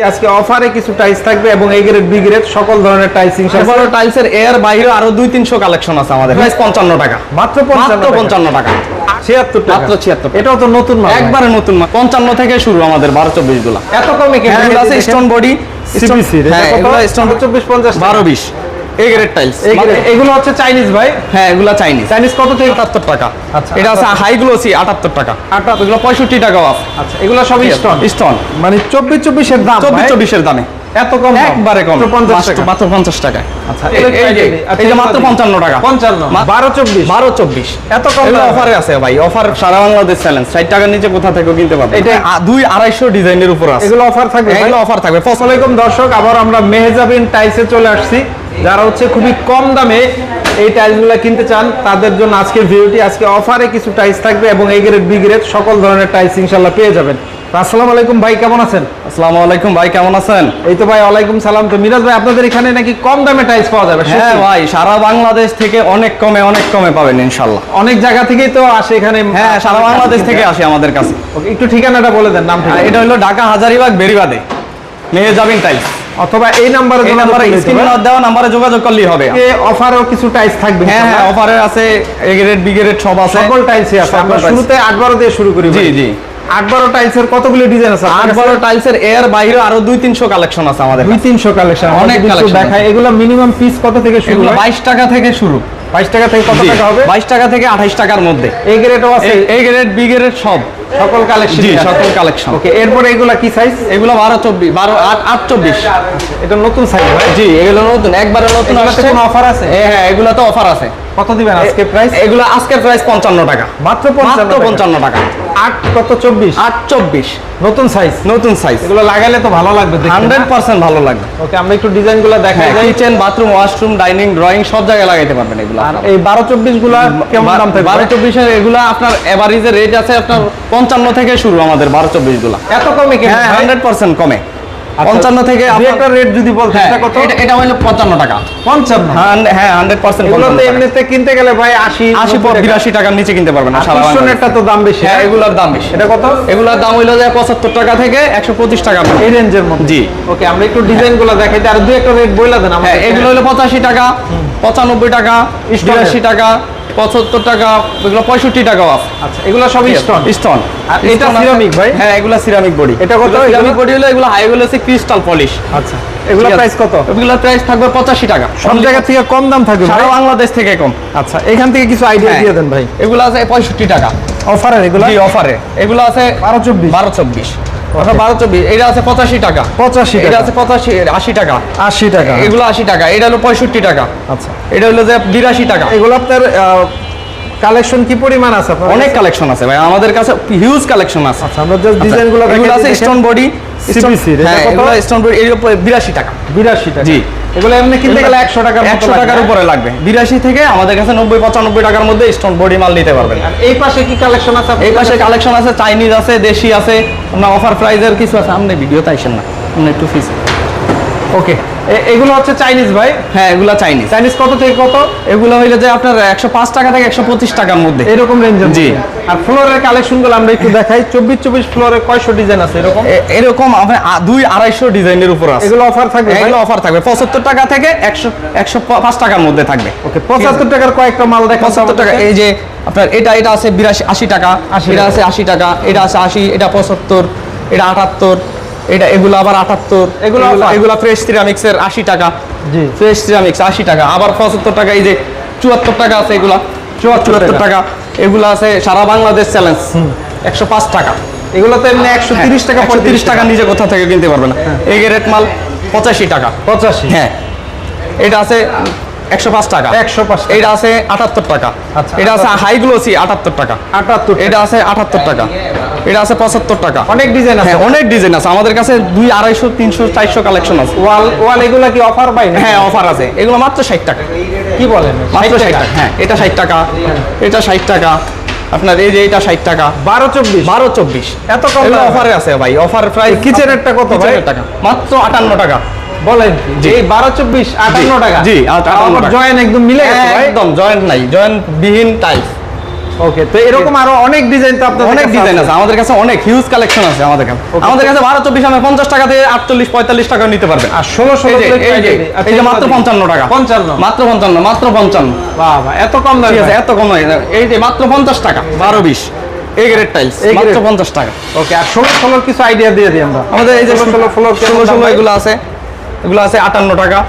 আজকে অফারে কিছু টাইলস থাকবে এবং এ গ্রেড বি গ্রেড সকল ধরনের টাইলস ইনশাআল্লাহ। টাইলসের এর বাইরে আরো 2-300 কালেকশন আছে আমাদের। প্রাইস 55 টাকা। মাত্র 55 টাকা। 76 টাকা। মাত্র 76। এটাও তো নতুন মাল। একবারে নতুন মাল। 55 থেকে শুরু আমাদের 12-24 গুলো। এত কমে কেন? এগুলো আছে স্টোন বডি, সিপিসি। হ্যাঁ, এগুলো স্টোন 24-50 12-20 এ গ্রেড টাইলস। এগুলো হচ্ছে চাইনিজ ভাই। হ্যাঁ, এগুলো চাইনিজ। চাইনিজ কত থেকে? 78 টাকা। আচ্ছা। এটা আছে হাই গ্লোসি 78 টাকা। এগুলো 65 টাকা অফ। আচ্ছা, এগুলো সব স্টোন। স্টোন মানে 24-24 এর দাম। 24-24 এর দামে। এত কম? একবারে কম। মাত্র 50 টাকা। আচ্ছা, এই যে মাত্র 55 টাকা। 55 12-24 এত কম অফারে আছে ভাই। অফার সারা বাংলাদেশ চ্যালেঞ্জ। 60 টাকার নিচে কোথা থেকে কিনতে পারবেন। এটা 2-250 ডিজাইনের উপর আছে। এগুলো অফার থাকবে? এগুলো অফার থাকবে। আসসালামু আলাইকুম দর্শক, আবার আমরা মেহজাবিন টাইলসে চলে আসছি। যারা হচ্ছে খুবই কম দামে এই টাইলসগুলো কিনতে চান তাদের জন্য আজকের ভিডিওটি। আজকে অফারে কিছু টাইলস থাকবে এবং এ গ্রেড বি গ্রেড সকল ধরনের টাইলস ইনশাআল্লাহ পেয়ে যাবেন। আসসালামু আলাইকুম ভাই, কেমন আছেন? আসসালামু আলাইকুম ভাই, কেমন আছেন? এই তো ভাই, ওয়ালাইকুম সালাম। তো মিরাজ ভাই, আপনাদের এখানে নাকি কম দামে টাইলস পাওয়া যাবে? হ্যাঁ ভাই, সারা বাংলাদেশ থেকে অনেক কমে পাবেন ইনশাআল্লাহ। অনেক জায়গা থেকেই তো আসে এখানে। হ্যাঁ, সারা বাংলাদেশ থেকে আসে আমাদের কাছে। ওকে, একটু ঠিকানাটা বলে দেন। নাম ঠিকানা? এটা হলো ঢাকা হাজারীবাগ বেরিবাদে মেহজাবিন টাইলস। অথবা এই নাম্বারে স্ক্রিনে দেওয়া নাম্বারে যোগাযোগ করলেই হবে। অফারও কিছু টাইলস থাকবে? হ্যাঁ, অফারে আছে এ গ্রেড বি গ্রেড সব আছে। সকল টাইলসই আছে। আমরা শুরুতে 8-12 দিয়ে শুরু করি। জি জি। 8-12 টাইলসের কতগুলো ডিজাইন আছে? 8-12 টাইলসের এর বাইরে আরো 2-300 কালেকশন আছে আমাদের। 2-300 কালেকশন। অনেক কালেকশন দেখাই। এগুলো মিনিমাম পিস কত থেকে শুরু? 22 টাকা থেকে শুরু। 22 টাকা থেকে কত টাকা হবে? 22 টাকা থেকে 28 টাকার মধ্যে। এই গ্রেডও আছে? এই গ্রেড বি গ্রেড সব সকল কালেকশন। জি, সকল কালেকশন। ওকে, এরপরে এগুলা কি সাইজ? এগুলো 12-24 এটা নতুন সাইজ ভাই? জি, এগুলো নতুন, একবারে নতুন আসছে। কোনো অফার আছে? হ্যাঁ, এগুলো তো অফার আছে। কত দিবেন আজকে প্রাইস? এগুলো আজকের প্রাইস 55 টাকা। মাত্র 55 টাকা। 8 কত? 24? 8-24 নতুন সাইজ। নতুন সাইজ। এগুলো লাগালে তো ভালো লাগবে দেখতে। 100% ভালো লাগবে। ওকে, আমরা একটু ডিজাইনগুলো দেখাই যাই। Kitchen, bathroom, washroom, dining, drawing সব জায়গায় লাগাইতে পারবেন এগুলো। আর এই 12-24 গুলা কেমন দাম থাকবে? 12-24 এর এগুলো আপনার এভারেজে রেট আছে আপনার 55 থেকে শুরু আমাদের 12-24 গুলো। এত কমে কেন? হ্যাঁ, 100% কমে। 55 থেকে একটা রেট যদি বলতেন, এটা কত? এটা হলো 55 টাকা। 55? হ্যাঁ, 100% এগুলো তো 55 টাকা। এমনিতে কিনতে গেলে ভাই 80-82 টাকার নিচে কিনতে পারবেন না। সারা একটা তো দাম বেশি। হ্যাঁ, এগুলোর দাম বেশি। এটা কত? এগুলোর দাম হইলো যে 75 টাকা থেকে 125 টাকা এই রেঞ্জের মধ্যে। জি। ওকে, আমরা একটু ডিজাইনগুলো দেখাই। আর দুই একটা রেট বইলা দেন আমাদের। এগুলো হলো 85 টাকা, 95 টাকা, 82 টাকা, 75 টাকা, এগুলো 65 টাকা অফ। আচ্ছা, এগুলো সব স্টোন? স্টোন। আর এটা সিরামিক ভাই? হ্যাঁ, এগুলো সিরামিক বডি। এটা কত? সিরামিক বডি হলো এগুলো হাই হলো ক্রিস্টাল পলিশ। আচ্ছা, এগুলো প্রাইস কত? এগুলোর প্রাইস থাকবে 85 টাকা। সব জায়গা থেকে কম দাম থাকবে? সারা বাংলাদেশ থেকে কম। আচ্ছা, এখান থেকে কিছু আইডিয়া দিয়ে দেন ভাই। এগুলো আছে 65 টাকা অফারে? এগুলো জি, অফারে। এগুলো আছে 12-24 12-24। এটা আছে 85 টাকা। 85 এটা টাকা। আছে 80 টাকা। 80 টাকা। এগুলো 80 টাকা। এটা হলো 65 টাকা। আচ্ছা, এটা হলো যে 82 টাকা। এগুলো আপনার কালেকশন কি পরিমাণ আছে? অনেক কালেকশন আছে ভাই আমাদের কাছে, হিউজ কালেকশন আছে। আচ্ছা, আমরা জাস্ট ডিজাইনগুলো দেখাই। এগুলো আছে স্টোন বডি, সিপিসি। হ্যাঁ, এগুলো স্টোন বডি। এর উপরে 82 টাকা। 82 টাকা। জি। এগুলো এমনি কিনতে গেলে 100 টাকার মতো 100 টাকার উপরে লাগবে। 82 থেকে আমাদের কাছে 90-95 টাকার মধ্যে স্টোন বডি মাল নিতে পারবেন। আর এই পাশে কি কালেকশন আছে? এই পাশে কালেকশন আছে, চাইনিজ আছে, দেশি আছে, আপনার অফার প্রাইজের কিছু আছে। আপনি ভিডিওতে আইসেন না, আপনি একটু ফিস। ওকে, এগুলো হচ্ছে চাইনিজ ভাই? হ্যাঁ, এগুলো চাইনিজ। চাইনিজ কত থেকে কত? এগুলো হইলে যে আপনার 105 টাকা থেকে 125 টাকার মধ্যে, এরকম রেঞ্জের। জি। আর ফ্লোরের কালেকশনগুলো আমরা একটু দেখাই। 24-24 ফ্লোরে কয়শো ডিজাইন আছে এরকম? এরকম আপনার 200-250 ডিজাইনের উপর আছে। এগুলো অফার থাকবে? এগুলো অফার থাকবে 75 টাকা থেকে 105 টাকার মধ্যে থাকবে। ওকে, 75 টাকার কয়েকটা মাল দেখা। 75 টাকা। এই যে আপনার এটা আছে 80 টাকা, এটা আছে 80 টাকা, এটা আছে 80, এটা 75, এটা 78, এটা এগুলো আবার 78, এগুলো ফ্রেশ সিরামিক্সের 80 টাকা। জি, ফ্রেশ সিরামিক্স 80 টাকা, আবার 75 টাকা। এই যে 74 টাকা আছে, এগুলা 74 টাকা। এগুলো আছে সারা বাংলাদেশ চ্যালেঞ্জ 105 টাকা। এগুলো তো এমনি 130 টাকা 130 টাকা নিজে কোথা থেকে কিনতে পারবেন না। এই রেট মাল 85 টাকা। 85? হ্যাঁ, এটা আছে 105 টাকা। 105। এটা আছে 78 টাকা। আচ্ছা, এটা আছে হাই গ্লোসি 78 টাকা। 78? এটা আছে 78 টাকা। এটা আছে 75 টাকা। অনেক ডিজাইন আছে? হ্যাঁ, অনেক ডিজাইন আছে আমাদের কাছে। 200, 250, 300, 400 কালেকশন আছে। ওয়াল এগুলো কি অফার পাই? হ্যাঁ, অফার আছে। এগুলো মাত্র 60 টাকা। কি বলেন? মাত্র 60 টাকা। হ্যাঁ, এটা 60 টাকা, এটা 60 টাকা। আপনার এই যে এটা 60 টাকা। 12-24? এত কম অফারে আছে ভাই। Offer price. কিচেনেরটা কত ভাই? টাকা মাত্র 58 টাকা। বলেন যে 12-24 58 টাকা? জি, 58 টাকা। জয়েন্ট একদম মিলে গেছে ভাই? একদম জয়েন্ট নাই, জয়েন্ট বিহীন টাইলস। ওকে, তো এরকম আরো অনেক ডিজাইন তো আপনাদের অনেক কাছে ডিজাইন আছে আমাদের কাছে, অনেক হিউজ কালেকশন আছে আমাদের কাছে। আমাদের কাছে 12-24 আমি 50 টাকা থেকে 48-45 টাকা নিতে পারবেন। আর 16 এই যে মাত্র 55 টাকা, 55 মাত্র 55, মাত্র 55। বাবা এত কম দাম, ঠিক আছে, এত কম নয়। এই যে মাত্র 50 টাকা, 12-20 এই গ্রেড টাইলস, এই মাত্র grade। 50 টাকা। ওকে, আর 16 কিছু আইডিয়া দিয়ে দিই আমরা। আমাদের এই যে 16 ফ্লোর 16 এগুলো আছে, এগুলো আছে 58 টাকা।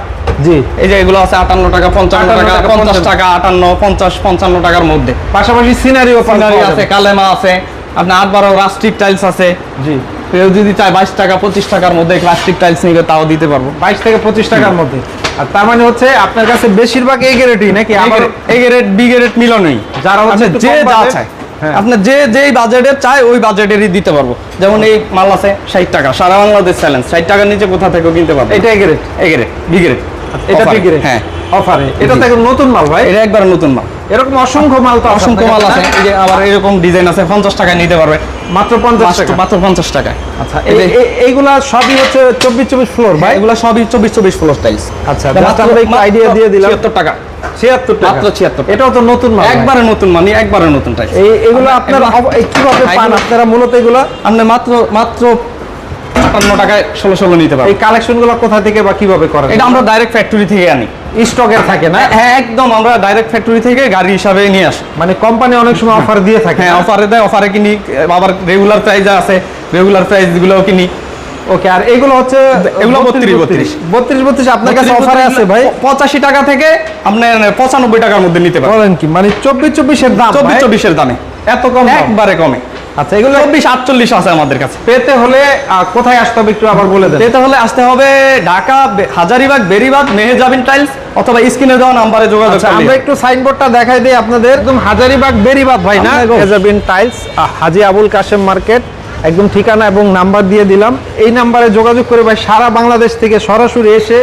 জি, এই যে এগুলো আছে 58 টাকা, 55 টাকা, 58 50 টাকা, 58, 50, 55 টাকার মধ্যে। পাশাপাশি সিনারিও সিনারি আছে, কালেমা আছে, আপনার 8-12 রাস্টিক টাইলস আছে। জি, কেউ যদি চায় 22 টাকা 25 টাকার মধ্যে প্লাস্টিক টাইলস নিবে তাও দিতে পারবো। 22 থেকে 25 টাকার মধ্যে। আর তার মানে হচ্ছে আপনার কাছে বেশিরভাগ এই গ্রেডই নাকি? আবার এই গ্রেড বি গ্রেড মিলনই, যারা হচ্ছে আপনি একটু যে কম যা budget, চায়, হ্যাঁ। আপনার যেই বাজেটের চায় ওই বাজেটেরই দিতে পারবো। যেমন এই মাল আছে 60 টাকা, সারা বাংলাদেশ চ্যালেঞ্জ, 60 টাকার নিচে কোথা থেকেও কিনতে পারবো। এটা এই গ্রেড, এই গ্রেড বি গ্রেড, এটা বি গ্রেড, হ্যাঁ অফারে। এটা তো জি। একদম নতুন মাল ভাই, এটা একবার নতুন মাল, এরকম অসংখ্য মাল তো অসংখ্য মাল আছে। এই যে আবার এরকম ডিজাইন আছে 50 টাকায় নিতে পারবে, মাত্র 50 টাকা। মাত্র 50 টাকায়। আচ্ছা, এইগুলা সবই হচ্ছে 24 ফ্লোর ভাই। ভাই এগুলো সবই 24 ফ্লোর টাইলস। আচ্ছা, just আমরা একটু আইডিয়া দিয়ে দিলাম। 76 টাকা, 76 টাকা, মাত্র 76 টাকা। এটাও তো নতুন মাল, একবারে নতুন মানে একবারে নতুন টাইলস। এগুলো আপনারা কিভাবে পান আপনারা মূলত? এগুলা আপনি মাত্র 58 টাকায় 16 নিতে এই পারবেন। কালেকশন গুলো কোথা থেকে বা কিভাবে করেন? এটা আমরা ডাইরেক্ট ফ্যাক্টরি থেকে আনি, স্টকের থাকে না? হ্যাঁ একদম, আমরা ডাইরেক্ট ফ্যাক্টরি থেকে গাড়ি হিসাবে নিয়ে আসি। মানে কোম্পানি অনেক সময় অফার দিয়ে থাকে। হ্যাঁ অফারে দেয়, অফারে কিনি, আবার রেগুলার প্রাইস আছে, রেগুলার প্রাইস গুলোও কিনি। ওকে, আর এগুলো হচ্ছে এগুলো 32 আপনার কাছে অফারে আছে ভাই? 85 টাকা থেকে আপনি 95 টাকার মধ্যে নিতে পারবেন। বলেন কি, মানে 24 এর দাম? 24 এর দামে, এত কম দাম? একবারে কমে। আচ্ছা, এগুলো 24-48 আছে আমাদের কাছে। পেতে হলে কোথায় আসতে হবে একটু আবার বলে দেন। পেতে হলে আসতে হবে ঢাকা হাজারীবাগ, বেরিবাগ, মেহেজাবিন টাইলস, অথবা স্ক্রিনে দেওয়া নাম্বারে যোগাযোগ আচ্ছা, করলে। আমরা একটু সাইনবোর্ডটা দেখাই দিই আপনাদের। একদম হাজারীবাগ বেরিবাগ ভাই না? মেহজাবিন টাইলস, হাজী আবুল কাশেম মার্কেট, একদম ঠিকানা এবং নাম্বার দিয়ে দিলাম। এই নাম্বারে যোগাযোগ করে ভাই সারা বাংলাদেশ থেকে সরাসরি এসে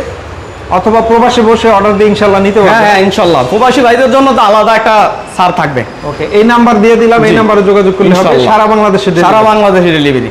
অথবা প্রবাসে বসে অর্ডার দিয়ে ইনশাল্লাহ নিতে হ্যাঁ পারবেন। হ্যাঁ ইনশাল্লাহ, প্রবাসী ভাইদের জন্য তো আলাদা একটা ছাড় থাকবে। ওকে, এই নাম্বার দিয়ে দিলাম, এই জি। নাম্বারে যোগাযোগ করলে হবে। ইনশাল্লাহ। সারা বাংলাদেশে সারা বাংলাদেশে ডেলিভারি।